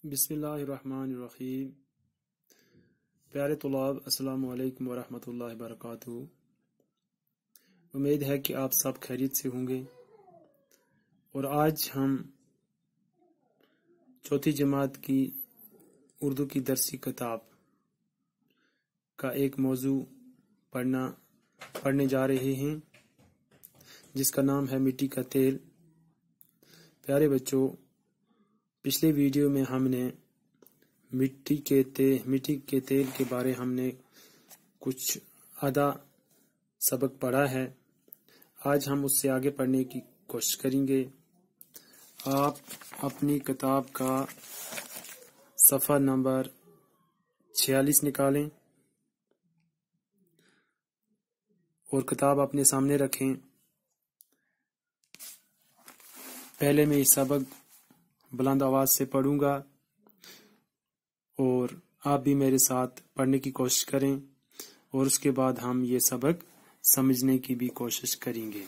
بسم اللہ الرحمن الرحیم۔ پیارے طلاب، السلام علیکم ورحمۃ اللہ وبرکاتہ۔ امید ہے کہ آپ سب خیریت سے ہوں گے، اور آج ہم چوتھی جماعت کی اردو کی درسی کتاب کا ایک موضوع پڑھنے جا رہے ہیں، جس کا نام ہے مٹی کا تیل۔ پیارے بچوں، پچھلے ویڈیو میں ہم نے مٹی کے تیل کے بارے ہم نے کچھ آدھا سبق پڑھا ہے۔ آج ہم اس سے آگے پڑھنے کی کوشش کریں گے۔ آپ اپنی کتاب کا صفحہ نمبر 46 نکالیں اور کتاب اپنے سامنے رکھیں۔ پہلے میں یہ سبق بلند آواز سے پڑھوں گا اور آپ بھی میرے ساتھ پڑھنے کی کوشش کریں، اور اس کے بعد ہم یہ سبق سمجھنے کی بھی کوشش کریں گے۔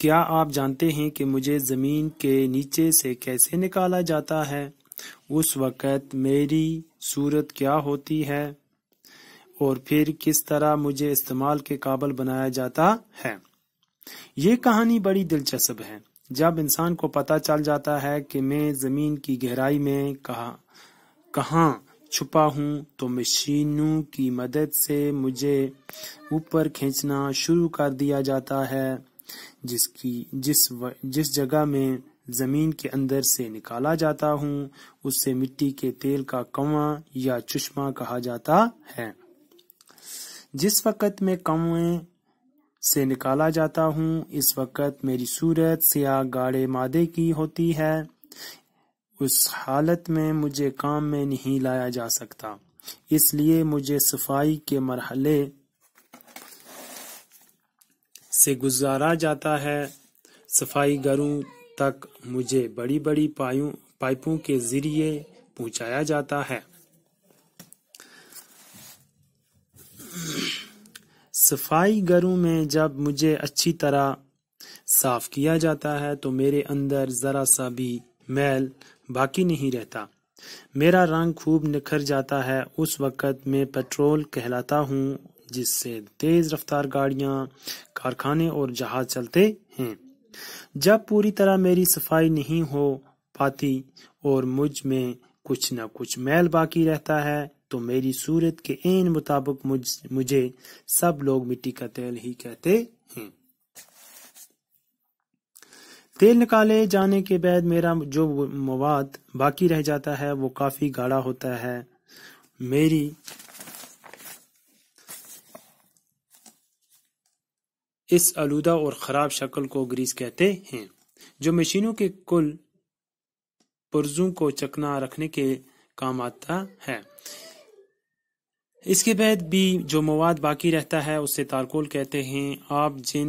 کیا آپ جانتے ہیں کہ مجھے زمین کے نیچے سے کیسے نکالا جاتا ہے؟ اس وقت میری صورت کیا ہوتی ہے، اور پھر کس طرح مجھے استعمال کے قابل بنایا جاتا ہے؟ یہ کہانی بڑی دلچسپ ہے۔ جب انسان کو پتہ چل جاتا ہے کہ میں زمین کی گہرائی میں کہاں چھپا ہوں، تو مشینوں کی مدد سے مجھے اوپر کھینچنا شروع کر دیا جاتا ہے۔ جس جگہ میں زمین کے اندر سے نکالا جاتا ہوں، اسے مٹی کے تیل کا کنواں یا چشمہ کہا جاتا ہے۔ جس وقت میں کنویں سے نکالا جاتا ہوں، اس وقت میری صورت سیاہ گاڑے مادے کی ہوتی ہے۔ اس حالت میں مجھے کام میں نہیں لایا جا سکتا، اس لیے مجھے صفائی کے مرحلے سے گزارا جاتا ہے۔ صفائی گروں تک مجھے بڑی بڑی پائپوں کے ذریعے پہنچایا جاتا ہے۔ صفائی گروں میں جب مجھے اچھی طرح صاف کیا جاتا ہے تو میرے اندر ذرا سا بھی میل باقی نہیں رہتا، میرا رنگ خوب نکھر جاتا ہے۔ اس وقت میں پیٹرول کہلاتا ہوں، جس سے تیز رفتار گاڑیاں، کارخانے اور جہاز چلتے ہیں۔ جب پوری طرح میری صفائی نہیں ہو پاتی اور مجھ میں کچھ نہ کچھ میل باقی رہتا ہے، تو میری صورت کے عین مطابق مجھے سب لوگ مٹی کا تیل ہی کہتے ہیں۔ تیل نکالے جانے کے بعد میرا جو مواد باقی رہ جاتا ہے وہ کافی گاڑھا ہوتا ہے۔ میری اس آلودہ اور خراب شکل کو گریس کہتے ہیں، جو مشینوں کے کل پرزوں کو چکنا رکھنے کے کام آتا ہے۔ اس کے بعد بھی جو مواد باقی رہتا ہے اسے تارکول کہتے ہیں۔ آپ جن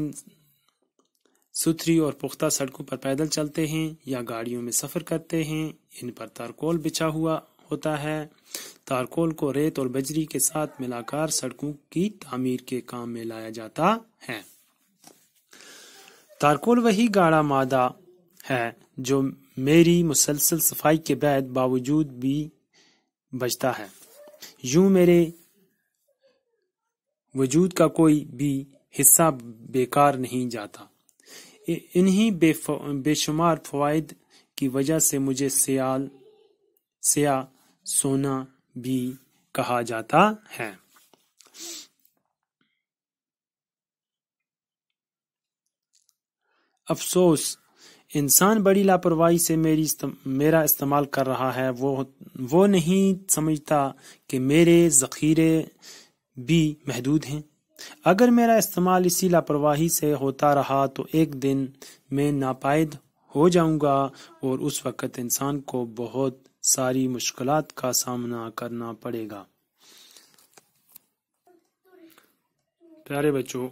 ستھری اور پختہ سڑکوں پر پیدل چلتے ہیں یا گاڑیوں میں سفر کرتے ہیں، ان پر تارکول بچھا ہوا ہوتا ہے۔ تارکول کو ریت اور بجری کے ساتھ ملا کر سڑکوں کی تعمیر کے کام میں لایا جاتا ہے۔ تارکول وہی گاڑھا مادہ ہے جو میری مسلسل صفائی کے باوجود بھی بچتا ہے۔ یوں میرے وجود کا کوئی بھی حصہ بیکار نہیں جاتا۔ انہی بے شمار فوائد کی وجہ سے مجھے سیاہ سونا بھی کہا جاتا ہے۔ افسوس، انسان بڑی لاپرواہی سے میرا استعمال کر رہا ہے۔ وہ نہیں سمجھتا کہ میرے ذخیرے بھی محدود ہیں۔ اگر میرا استعمال اسی لاپرواہی سے ہوتا رہا تو ایک دن میں ناپائید ہو جاؤں گا، اور اس وقت انسان کو بہت ساری مشکلات کا سامنا کرنا پڑے گا۔ پیارے بچوں،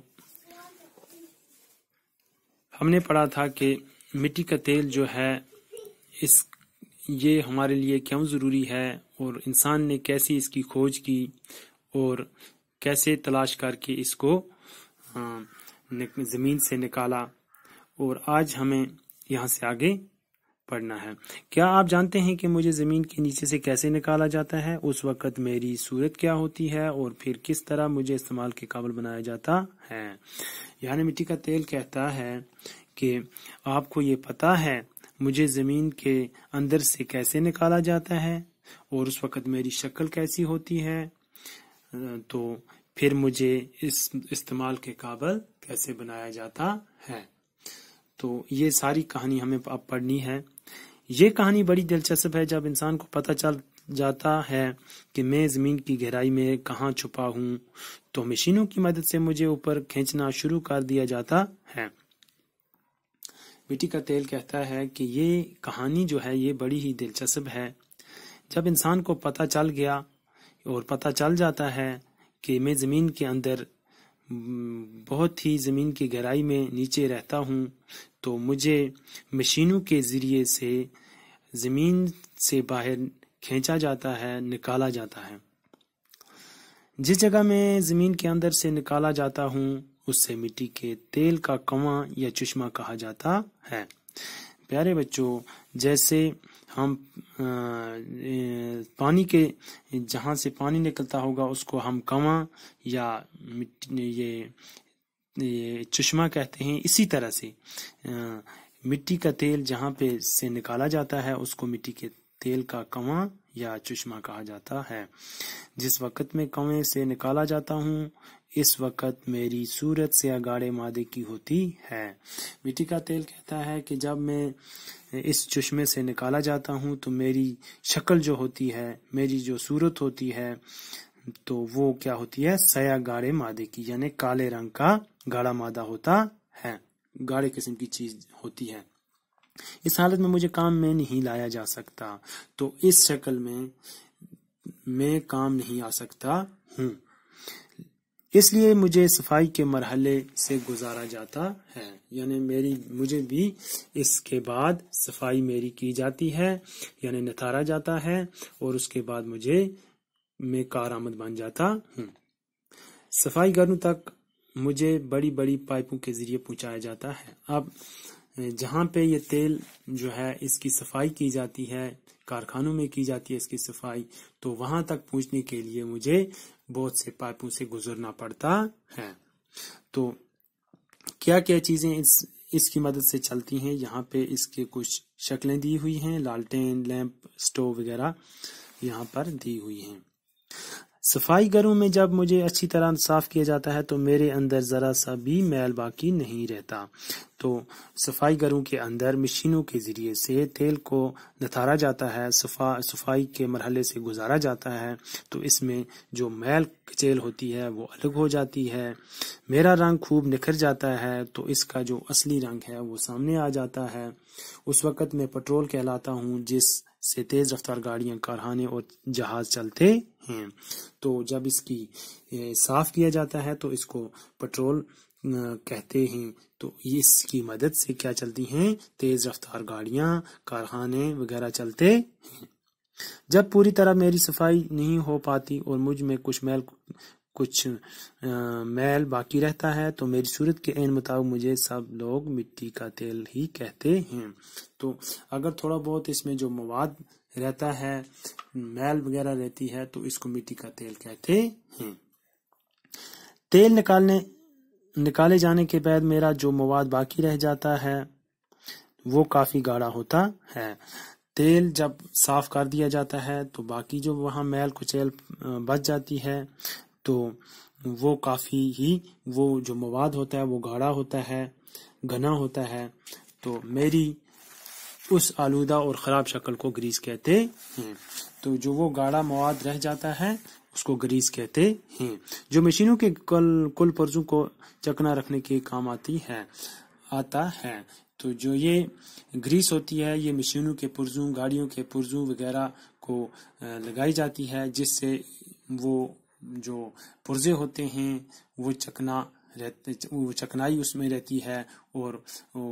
ہم نے پڑھا تھا کہ مٹی کا تیل جو ہے یہ ہمارے لیے کیوں ضروری ہے، اور انسان نے کیسی اس کی کھوج کی اور کیسے تلاش کر کے اس کو زمین سے نکالا۔ اور آج ہمیں یہاں سے آگے پڑھنا ہے۔ کیا آپ جانتے ہیں کہ مجھے زمین کے نیچے سے کیسے نکالا جاتا ہے؟ اس وقت میری صورت کیا ہوتی ہے اور پھر کس طرح مجھے استعمال کے قابل بنایا جاتا ہے؟ یعنی مٹی کا تیل کہتا ہے کہ آپ کو یہ پتا ہے مجھے زمین کے اندر سے کیسے نکالا جاتا ہے اور اس وقت میری شکل کیسی ہوتی ہے، تو پھر مجھے اس استعمال کے قابل کیسے بنایا جاتا ہے۔ تو یہ ساری کہانی ہمیں اب پڑھنی ہے۔ یہ کہانی بڑی دلچسپ ہے جب انسان کو پتہ چل جاتا ہے کہ میں زمین کی گہرائی میں کہاں چھپا ہوں، تو مشینوں کی مدد سے مجھے اوپر کھینچنا شروع کر دیا جاتا ہے۔ مٹی کا تیل کہتا ہے کہ یہ کہانی جو ہے یہ بڑی ہی دلچسپ ہے۔ جب انسان کو پتہ چل گیا اور پتہ چل جاتا ہے کہ میں زمین کے اندر بہت ہی زمین کی گہرائی میں نیچے رہتا ہوں، تو مجھے مشینوں کے ذریعے سے زمین سے باہر کھینچا جاتا ہے، نکالا جاتا ہے۔ جس جگہ میں زمین کے اندر سے نکالا جاتا ہوں اس سے مٹی کے تیل کا کنواں یا چشمہ کہا جاتا ہے۔ پیارے بچوں، جیسے ہم پانی کے جہاں سے پانی نکلتا ہوگا اس کو ہم کنواں یا یہ چشمہ کہتے ہیں، اسی طرح سے مٹی کا تیل جہاں پہ سے نکالا جاتا ہے اس کو مٹی کے تیل کا کنواں یا چشمہ کہا جاتا ہے۔ جس وقت میں کنویں سے نکالا جاتا ہوں اس وقت میری صورت سیاہ گاڑے مادے کی ہوتی ہے۔ مٹی کا تیل کہتا ہے کہ جب میں اس چشمے سے نکالا جاتا ہوں تو میری شکل جو ہوتی ہے، میری جو صورت ہوتی ہے، تو وہ کیا ہوتی ہے؟ سیاہ گاڑے مادے کی، یعنی کالے رنگ کا گاڑا مادہ ہوتا ہے، گاڑے قسم کی چیز ہوتی ہے۔ اس حالت میں مجھے کام میں نہیں لایا جا سکتا، تو اس شکل میں کام نہیں آ سکتا ہوں، اس لیے مجھے صفائی کے مرحلے سے گزارا جاتا ہے، یعنی مجھے بھی اس کے بعد صفائی میری کی جاتی ہے، یعنی نتھارا جاتا ہے، اور اس کے بعد میں کارآمد بن جاتا ہوں۔ صفائی گھروں تک مجھے بڑی بڑی پائپوں کے ذریعے پہنچایا جاتا ہے۔ اب جہاں پہ یہ تیل جو ہے اس کی صفائی کی جاتی ہے، کارخانوں میں کی جاتی ہے اس کی صفائی، تو وہاں تک پہنچنے کے لیے مجھے بہت سے پائپوں سے گزرنا پڑتا ہے۔ تو کیا کیا چیزیں اس کی مدد سے چلتی ہیں، یہاں پہ اس کے کچھ شکلیں دی ہوئی ہیں، لالٹین، لیمپ، سٹو وغیرہ یہاں پر دی ہوئی ہیں۔ صفائی گھروں میں جب مجھے اچھی طرح صاف کیا جاتا ہے تو میرے اندر ذرا سا بھی میل باقی نہیں رہتا۔ تو صفائی گھروں کے اندر مشینوں کے ذریعے سے تیل کو نتھارا جاتا ہے، صفائی کے مرحلے سے گزارا جاتا ہے، تو اس میں جو میل کچیل ہوتی ہے وہ الگ ہو جاتی ہے، میرا رنگ خوب نکھر جاتا ہے، تو اس کا جو اصلی رنگ ہے وہ سامنے آ جاتا ہے۔ اس وقت میں پٹرول کہلاتا ہوں، جس سے تیز رفتار گاڑیاں، کارخانے اور جہاز چلتے ہیں۔ تو جب اس کی صاف کیا جاتا ہے تو اس کو پٹرول کہتے ہیں، تو اس کی مدد سے کیا چلتی ہیں؟ تیز رفتار گاڑیاں، کارخانے وغیرہ چلتے ہیں۔ جب پوری طرح میری صفائی نہیں ہو پاتی اور مجھ میں کچھ میل باقی رہتا ہے تو میری صورت کے عین مطابق مجھے سب لوگ مٹی کا تیل ہی کہتے ہیں۔ تو اگر تھوڑا بہت اس میں جو مواد رہتا ہے، میل وغیرہ رہتی ہے، تو اس کو مٹی کا تیل کہتے ہیں۔ تیل نکالے جانے کے بعد میرا جو مواد باقی رہ جاتا ہے وہ کافی گاڑھا ہوتا ہے۔ تیل جب صاف کر دیا جاتا ہے تو باقی جو وہاں میل کچیل بچ جاتی ہے تو وہ کافی ہی، وہ جو مواد ہوتا ہے وہ گاڑھا ہوتا ہے، گھنا ہوتا ہے، تو میری اس آلودہ اور خراب شکل کو گریس کہتے ہیں۔ تو جو وہ گاڑھا مواد رہ جاتا ہے اس کو گریس کہتے ہیں، جو مشینوں کے کل پرزوں کو چکنا رکھنے کے کام آتا ہے۔ تو جو یہ گریس ہوتی ہے یہ مشینوں کے پرزوں، گاڑیوں کے پرزوں وغیرہ کو لگائی جاتی ہے، جس سے وہ جو پرزے ہوتے ہیں وہ چکنائی اس میں رہتی ہے، اور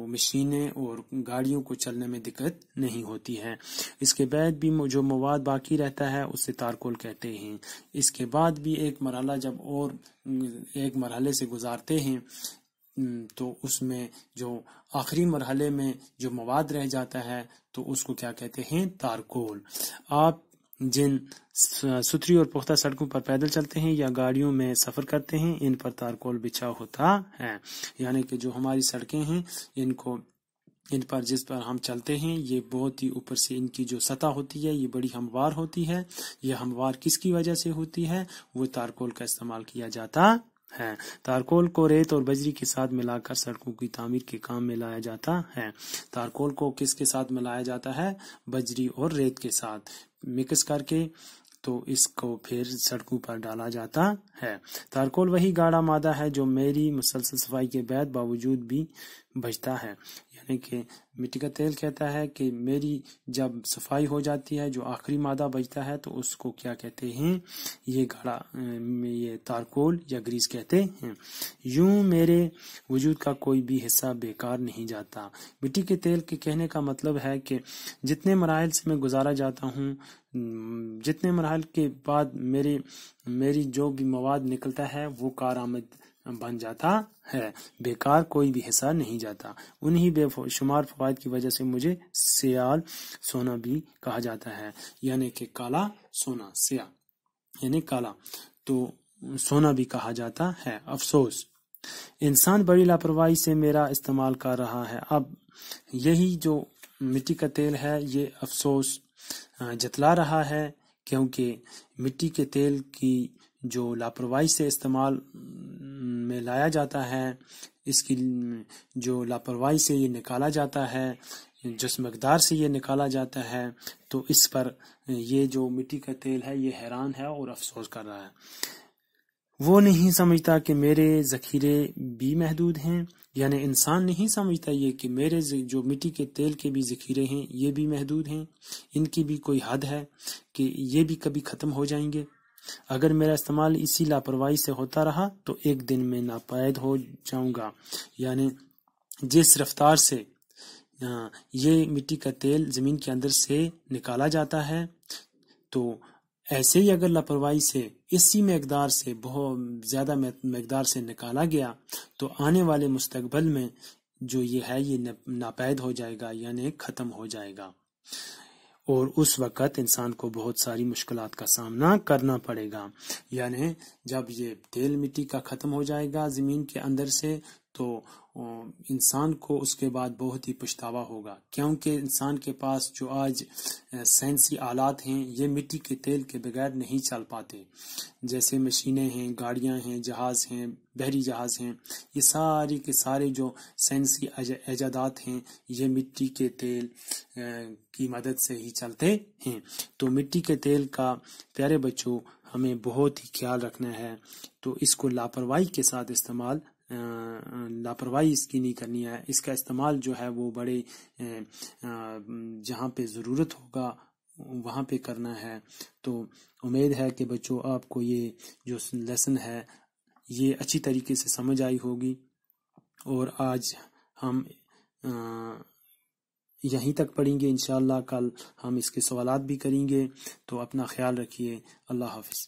مشینیں اور گاڑیوں کو چلنے میں دقت نہیں ہوتی ہے۔ اس کے بعد بھی جو مواد باقی رہتا ہے اسے تارکول کہتے ہیں۔ اس کے بعد بھی ایک مرحلہ جب اور ایک مرحلے سے گزارتے ہیں تو اس میں جو آخری مرحلے میں جو مواد رہ جاتا ہے تو اس کو کیا کہتے ہیں؟ تارکول۔ آپ جن ستھری اور پختہ سڑکوں پر پیدل چلتے ہیں یا گاڑیوں میں سفر کرتے ہیں ان پر تارکول بچھا ہوتا ہے، یعنی کہ جو ہماری سڑکیں ہیں ان پر جس پر ہم چلتے ہیں یہ بہت ہی اوپر سے ان کی جو سطح ہوتی ہے یہ بڑی ہموار ہوتی ہے۔ یہ ہموار کس کی وجہ سے ہوتی ہے؟ وہ تارکول کا استعمال کیا جاتا ہے۔ تارکول کو ریت اور بجری کے ساتھ ملا کر سڑکوں کی تعمیر کے کام میں لایا جاتا ہے۔ تارکول کو کس کے ساتھ ملایا جاتا ہے؟ بجری اور ریت کے ساتھ مکس کر کے تو اس کو پھر سڑکوں پر ڈالا جاتا ہے۔ تارکول وہی گاڑھا مادہ ہے جو میری مسلسل صفائی کے بعد باوجود بھی بچتا ہے، یعنی کہ مٹی کا تیل کہتا ہے کہ میری جب صفائی ہو جاتی ہے جو آخری مادہ بچتا ہے تو اس کو کیا کہتے ہیں؟ یہ تارکول یا گریس کہتے ہیں۔ یوں میرے وجود کا کوئی بھی حصہ بیکار نہیں جاتا۔ مٹی کے تیل کے کہنے کا مطلب ہے کہ جتنے مراحل سے میں گزارا جاتا ہوں، جتنے مراحل کے بعد میری جو بھی مواد نکلتا ہے وہ کارآمد بن جاتا ہے، بیکار کوئی بھی حصہ نہیں جاتا۔ انہی بے شمار فوائد کی وجہ سے مجھے سیال سونا بھی کہا جاتا ہے، یعنی کہ کالا سونا، سیاہ یعنی کالا، تو سونا بھی کہا جاتا ہے۔ افسوس، انسان بڑی لاپرواہی سے میرا استعمال کر رہا ہے۔ اب یہی جو مٹی کا تیل ہے یہ افسوس جتلا رہا ہے، کیونکہ مٹی کے تیل کی جو لاپرواہی سے استعمال میں لایا جاتا ہے، اس کی جو لاپرواہی سے یہ نکالا جاتا ہے، جس مقدار سے یہ نکالا جاتا ہے، تو اس پر یہ جو مٹی کا تیل ہے یہ حیران ہے اور افسوس کر رہا ہے۔ وہ نہیں سمجھتا کہ میرے ذخیرے بھی محدود ہیں، یعنی انسان نہیں سمجھتا یہ کہ میرے جو مٹی کے تیل کے بھی ذخیرے ہیں یہ بھی محدود ہیں، ان کی بھی کوئی حد ہے کہ یہ بھی کبھی ختم ہو جائیں گے۔ اگر میرا استعمال اسی لاپرواہی سے ہوتا رہا تو ایک دن میں ناپید ہو جاؤں گا، یعنی جس رفتار سے یہ مٹی کا تیل زمین کے اندر سے نکالا جاتا ہے، تو ایسے ہی اگر لاپرواہی سے اسی مقدار سے بہت زیادہ مقدار سے نکالا گیا تو آنے والے مستقبل میں جو یہ ہے یہ ناپید ہو جائے گا، یعنی ختم ہو جائے گا، اور اس وقت انسان کو بہت ساری مشکلات کا سامنا کرنا پڑے گا۔ یعنی جب یہ تیل مٹی کا ختم ہو جائے گا زمین کے اندر سے تو انسان کو اس کے بعد بہت ہی پچھتاوا ہوگا، کیونکہ انسان کے پاس جو آج سائنسی آلات ہیں یہ مٹی کے تیل کے بغیر نہیں چل پاتے، جیسے مشینیں ہیں، گاڑیاں ہیں، جہاز ہیں، بحری جہاز ہیں، یہ سارے کے سارے جو سائنسی ایجادات ہیں یہ مٹی کے تیل کی مدد سے ہی چلتے ہیں۔ تو مٹی کے تیل کا پیارے بچوں ہمیں بہت ہی خیال رکھنا ہے، تو اس کو لاپرواہی کے ساتھ لاپرواہی اس کی نہیں کرنی ہے، اس کا استعمال جو ہے وہ بڑے جہاں پہ ضرورت ہوگا وہاں پہ کرنا ہے۔ تو امید ہے کہ بچوں آپ کو یہ جو لیسن ہے یہ اچھی طریقے سے سمجھ آئی ہوگی، اور آج ہم یہیں تک پڑھیں گے، انشاءاللہ کل ہم اس کے سوالات بھی کریں گے۔ تو اپنا خیال رکھیے، اللہ حافظ۔